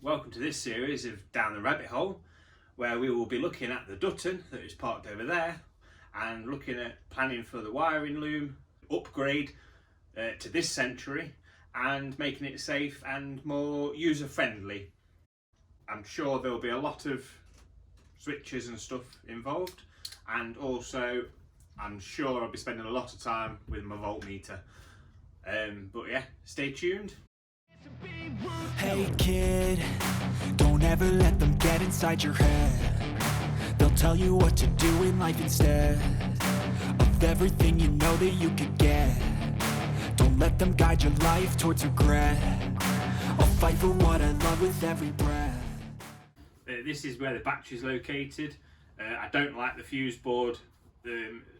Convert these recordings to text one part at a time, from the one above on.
Welcome to this series of Down the Rabbit Hole, where we will be looking at the Dutton that is parked over there and looking at planning for the wiring loom upgrade to this century and making it safe and more user friendly. I'm sure there will be a lot of switches and stuff involved, and also I'm sure I'll be spending a lot of time with my voltmeter. But yeah, stay tuned. Hey kid, don't ever let them get inside your head. They'll tell you what to do in life instead of everything you know that you could get. Don't let them guide your life towards regret. I'll fight for what I love with every breath. This is where the battery's located. I don't like the fuse board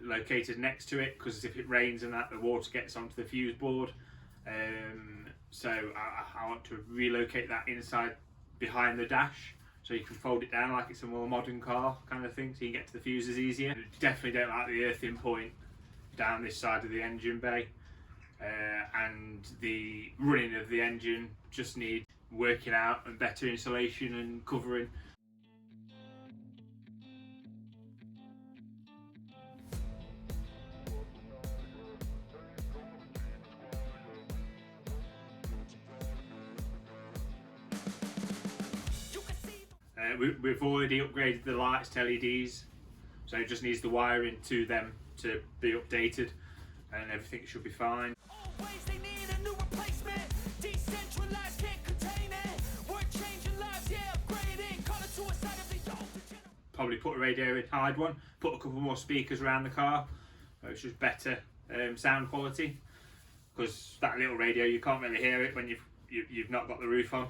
located next to it, because if it rains and that, the water gets onto the fuse board. So I want to relocate that inside behind the dash, so you can fold it down like it's a more modern car kind of thing, so you can get to the fuses easier. Definitely don't like the earthing point down this side of the engine bay, and the running of the engine just need working out and better insulation and covering. We've already upgraded the lights to LEDs, so it just needs the wiring to them to be updated, and everything should be fine. Always they need a new replacement. Decentralized, can't contain it. We're changing lives, yeah, upgrading. Call it suicide of the old. Probably put a radio in, hide one, put a couple more speakers around the car, so it's just better sound quality, because that little radio, you can't really hear it when you've not got the roof on.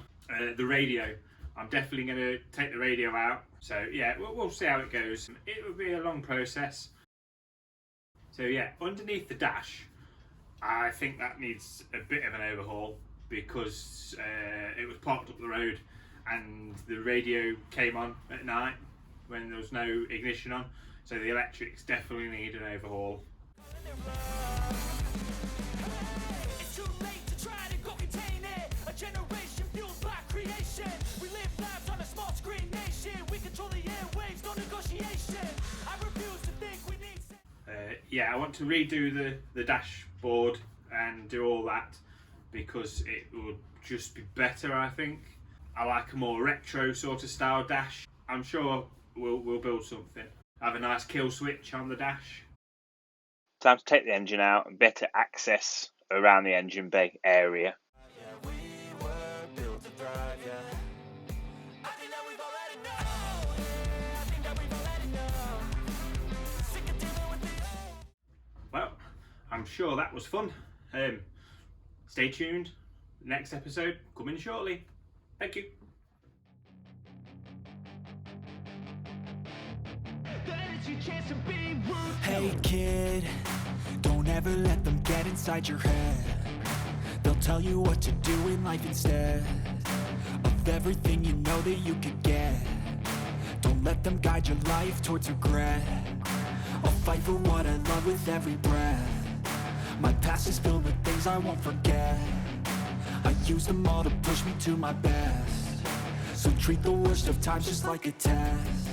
The radio, I'm definitely going to take the radio out, so yeah, we'll see how it goes. It will be a long process. So yeah, underneath the dash, I think that needs a bit of an overhaul, because it was parked up the road and the radio came on at night when there was no ignition on, so the electrics definitely need an overhaul. It's too late to try to go contain it. A generation fueled by creation. We live lives on a small screen nation. We control the airwaves, no negotiation. I refuse to think we need. Yeah, I want to redo the dashboard and do all that, because it will just be better, I think. I like a more retro sort of style dash. I'm sure we'll build something. Have a nice kill switch on the dash. Time to take the engine out and better access around the engine bay area. Yeah, we were built to thrive, yeah. I think that we've already know. Yeah, I think that we've already know. Sick of dealing with the old. Well, I'm sure that was fun. Stay tuned. Next episode coming shortly. Thank you. Hey kid, don't ever let them get inside your head. They'll tell you what to do in life instead of everything you know that you could get. Don't let them guide your life towards regret. I'll fight for what I love with every breath. My past is filled with things I won't forget. I use them all to push me to my best. So treat the worst of times just like a test.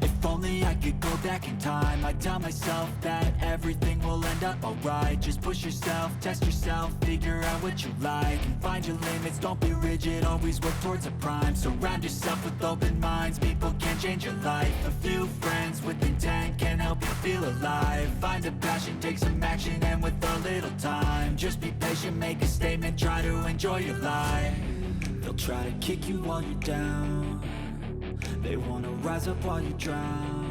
If only I could go back in time, I'd tell myself that everything will end up alright. Just push yourself, test yourself, figure out what you like, and find your limits, don't be rigid, always work towards a prime. Surround yourself with open minds, people can change your life. A few friends with intent can help you feel alive. Find a passion, take some action, and with a little time, just be patient, make a statement, try to enjoy your life. They'll try to kick you while you're down. They wanna rise up while you drown.